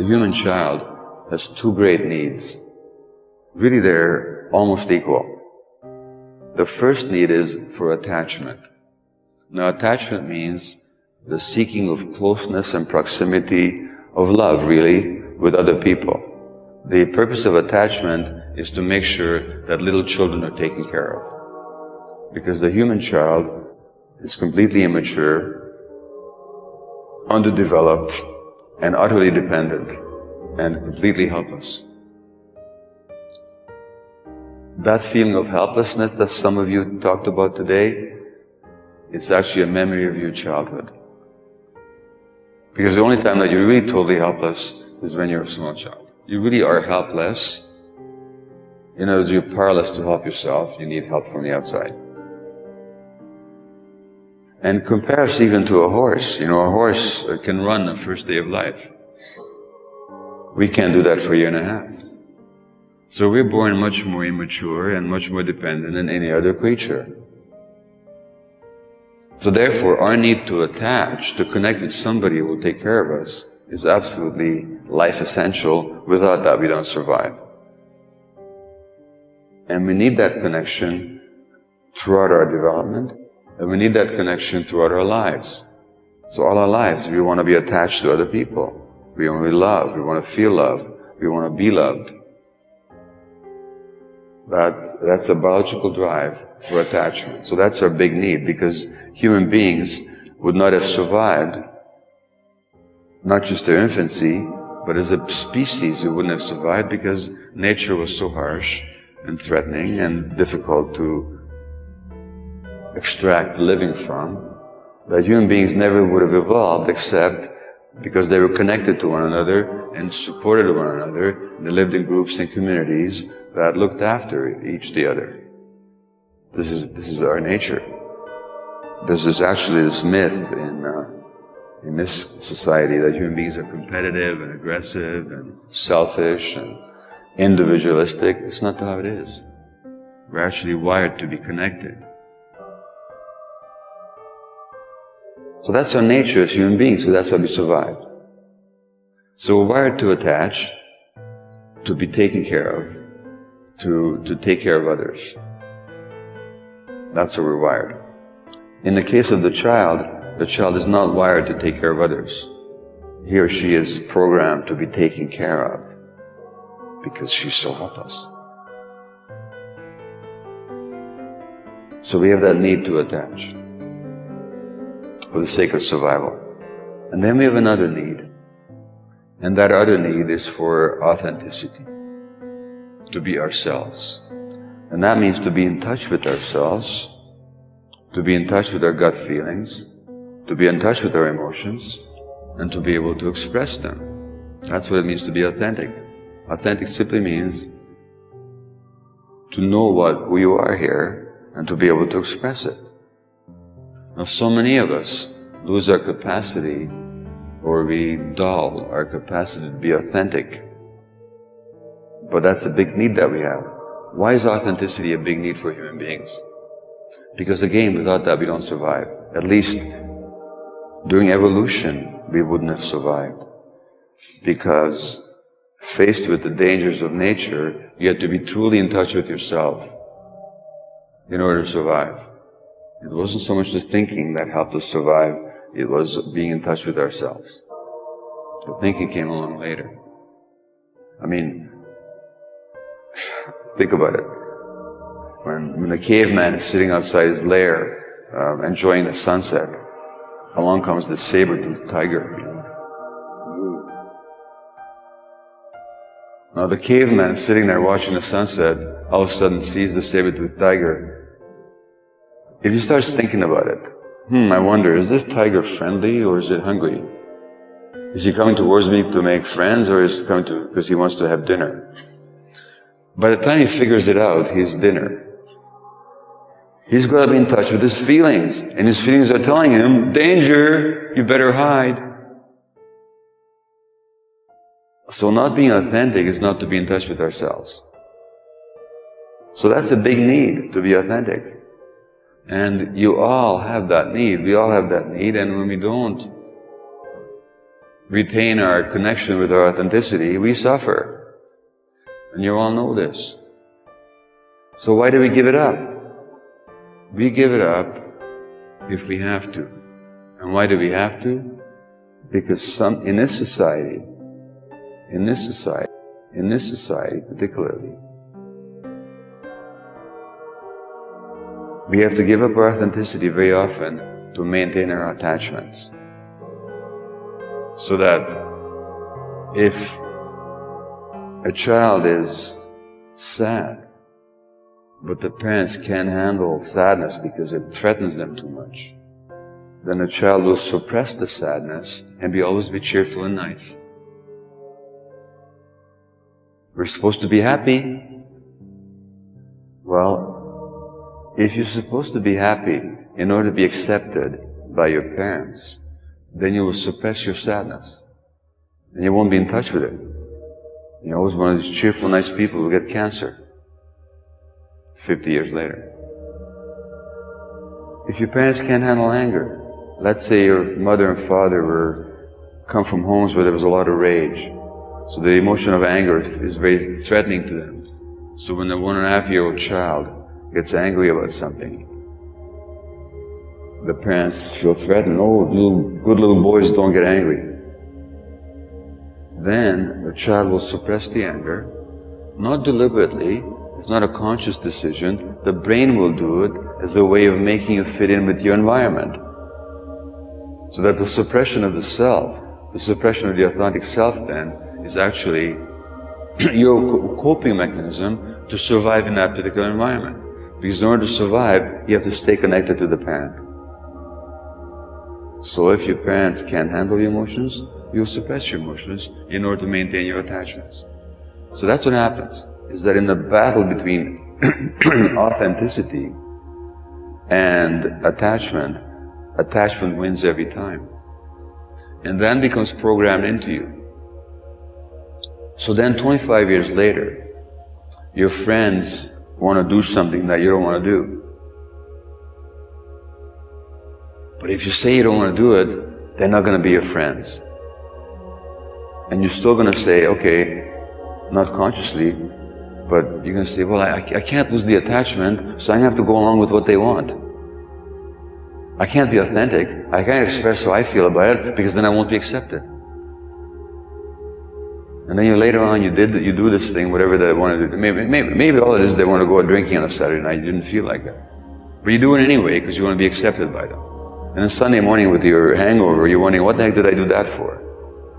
human child has two great needs. Really, they're almost equal. The first need is for attachment. Now, attachment means the seeking of closeness and proximity of love, really, with other people. The purpose of attachment is to make sure that little children are taken care of. Because the human child is completely immature, underdeveloped, and utterly dependent, and completely helpless. That feeling of helplessness that some of you talked about today, it's actually a memory of your childhood. Because the only time that you're really totally helpless is when you're a small child. You really are helpless. In other words, you're powerless to help yourself. You need help from the outside. And compare us even to a horse. You know, a horse can run the first day of life. We can't do that for a year and a half. So we're born much more immature and much more dependent than any other creature. So therefore, our need to attach, to connect with somebody who will take care of us, is absolutely life essential. Without that, we don't survive. And we need that connection throughout our development, and we need that connection throughout our lives. So all our lives, we want to be attached to other people. We want to be loved, we want to feel loved, we want to be loved. That's a biological drive for attachment. So that's our big need, because human beings would not have survived, not just their infancy, but as a species we wouldn't have survived because nature was so harsh and threatening and difficult to extract living from, that human beings never would have evolved except because they were connected to one another and supported one another. They lived in groups and communities that looked after each the other. This is our nature. There's actually this myth in this society that human beings are competitive and aggressive and selfish and individualistic. It's not how it is. We're actually wired to be connected. So that's our nature as human beings, so that's how we survive. So we're wired to attach, to be taken care of, to take care of others. That's how we're wired. In the case of the child is not wired to take care of others. He or she is programmed to be taken care of because she's so helpless. So we have that need to attach for the sake of survival. And then we have another need. And that other need is for authenticity, to be ourselves. And that means to be in touch with ourselves, to be in touch with our gut feelings, to be in touch with our emotions, and to be able to express them. That's what it means to be authentic. Authentic simply means to know who you are here and to be able to express it. Now, so many of us lose our capacity, or we dull our capacity to be authentic. But that's a big need that we have. Why is authenticity a big need for human beings? Because again, without that we don't survive. At least during evolution, we wouldn't have survived. Because faced with the dangers of nature, you have to be truly in touch with yourself in order to survive. It wasn't so much the thinking that helped us survive, it was being in touch with ourselves. The thinking came along later. I mean, think about it. When the caveman is sitting outside his lair, enjoying the sunset, along comes the saber-toothed tiger. Now the caveman is sitting there watching the sunset, all of a sudden sees the saber-toothed tiger. If he starts thinking about it, I wonder, is this tiger friendly or is it hungry? Is he coming towards me to make friends, or is he coming because he wants to have dinner? By the time he figures it out, he's dinner. He's got to be in touch with his feelings, and his feelings are telling him, danger, you better hide. So not being authentic is not to be in touch with ourselves. So that's a big need, to be authentic. And you all have that need, we all have that need, and when we don't retain our connection with our authenticity, we suffer. And you all know this. So why do we give it up? We give it up if we have to. And why do we have to? Because in this society particularly, we have to give up our authenticity very often to maintain our attachments. So that if a child is sad, but the parents can't handle sadness because it threatens them too much, then the child will suppress the sadness and always be cheerful and nice. We're supposed to be happy. Well, if you're supposed to be happy in order to be accepted by your parents, then you will suppress your sadness. And you won't be in touch with it. You're always one of these cheerful, nice people who get cancer 50 years later. If your parents can't handle anger, let's say your mother and father come from homes where there was a lot of rage. So the emotion of anger is very threatening to them. So when the 1.5-year-old child gets angry about something, the parents feel threatened. Oh, good little boys don't get angry. Then the child will suppress the anger, not deliberately. It's not a conscious decision. The brain will do it as a way of making you fit in with your environment. So that the suppression of the self, the suppression of the authentic self then, is actually your coping mechanism to survive in that particular environment. Because in order to survive, you have to stay connected to the parent. So if your parents can't handle your emotions, you'll suppress your emotions in order to maintain your attachments. So that's what happens, is that in the battle between authenticity and attachment wins every time. And then becomes programmed into you. So then 25 years later, your friends want to do something that you don't want to do. But if you say you don't want to do it, they're not going to be your friends. And you're still going to say, okay, not consciously, but you're going to say, well, I can't lose the attachment, so I'm going to have to go along with what they want. I can't be authentic. I can't express how I feel about it, because then I won't be accepted. And then later on, you do this thing, whatever they want to do. Maybe all it is, they want to go out drinking on a Saturday night. You didn't feel like that. But you do it anyway, because you want to be accepted by them. And then Sunday morning with your hangover, you're wondering, what the heck did I do that for?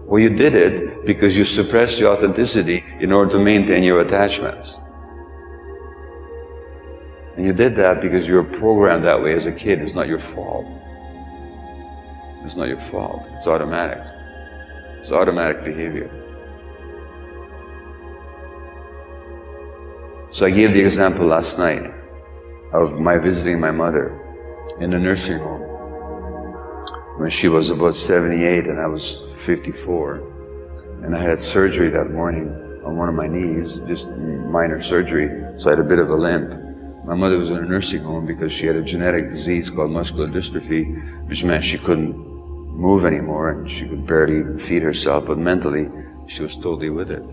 Well, you did it because you suppressed your authenticity in order to maintain your attachments. And you did that because you were programmed that way as a kid. It's not your fault. It's not your fault. It's automatic. It's automatic behavior. So I gave the example last night of my visiting my mother in a nursing home when she was about 78 and I was 54. And I had surgery that morning on one of my knees, just minor surgery, so I had a bit of a limp. My mother was in a nursing home because she had a genetic disease called muscular dystrophy, which meant she couldn't move anymore and she could barely feed herself, but mentally she was totally with it.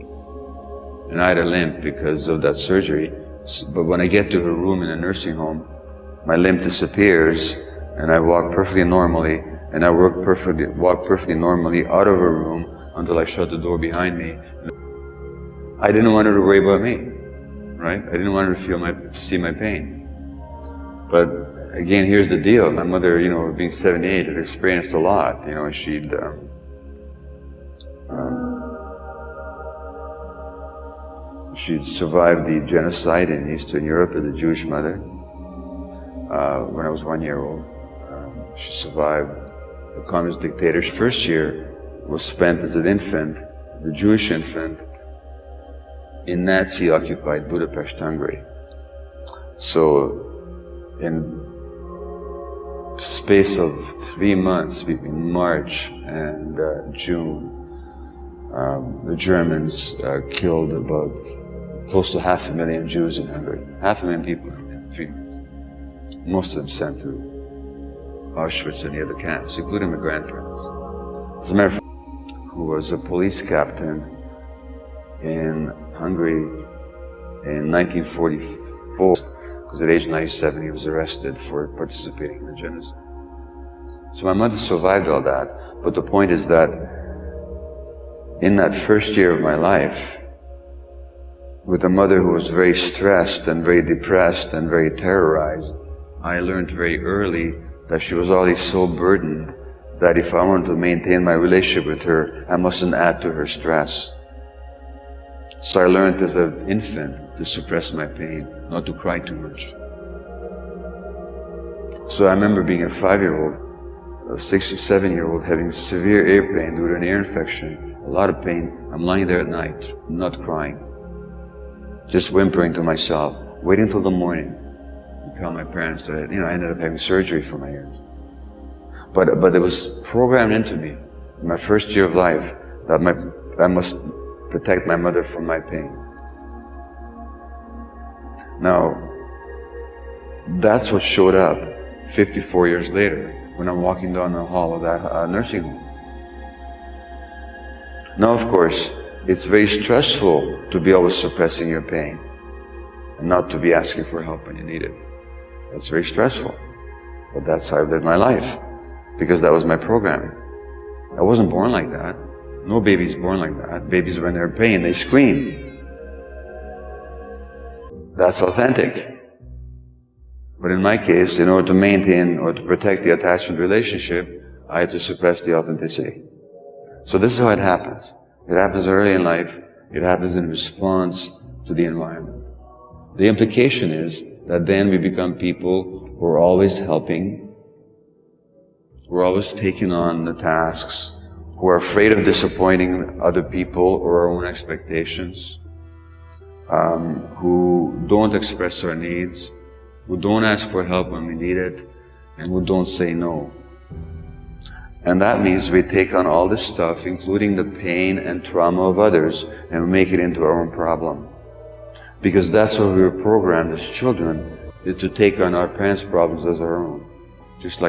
And I had a limp because of that surgery. But when I get to her room in a nursing home, my limp disappears and I walk perfectly normally, and I walk perfectly normally out of her room until I shut the door behind me. I didn't want her to worry about me, right? I didn't want her to see my pain. But again, here's the deal. My mother, being 78, had experienced a lot. She'd survived the genocide in Eastern Europe as a Jewish mother. When I was 1 year old, she survived the communist dictatorship. First year was spent as an infant, as a Jewish infant, in Nazi-occupied Budapest, Hungary. So, in space of 3 months between March and June, the Germans killed about close to 500,000 Jews in Hungary. 500,000 people in 3 months. Most of them sent to Auschwitz and the other camps, including my grandparents. As a matter of fact, who was a police captain in Hungary in 1944, because at age 97 he was arrested for participating in the genocide. So my mother survived all that, but the point is that in that first year of my life, with a mother who was very stressed and very depressed and very terrorized, I learned very early that she was already so burdened that if I wanted to maintain my relationship with her, I mustn't add to her stress. So I learned as an infant to suppress my pain, not to cry too much. So I remember being a 5-year-old, a 6 or 7-year-old, having severe ear pain due to an ear infection, a lot of pain. I'm lying there at night, not crying, just whimpering to myself, waiting till the morning to tell my parents that I ended up having surgery for my ears. But it was programmed into me in my first year of life that I must protect my mother from my pain. Now, that's what showed up 54 years later when I'm walking down the hall of that nursing home. Now, of course, it's very stressful to be always suppressing your pain and not to be asking for help when you need it. That's very stressful, but that's how I lived my life, because that was my programming. I wasn't born like that. No baby's born like that. Babies, when they're in pain, they scream. That's authentic. But in my case, in order to maintain or to protect the attachment relationship, I had to suppress the authenticity. So this is how it happens. It happens early in life. It happens in response to the environment. The implication is that then we become people who are always helping, who are always taking on the tasks, who are afraid of disappointing other people or our own expectations, who don't express our needs, who don't ask for help when we need it, and who don't say no. And that means we take on all this stuff, including the pain and trauma of others, and we make it into our own problem. Because that's what we were programmed as children, is to take on our parents' problems as our own. Just like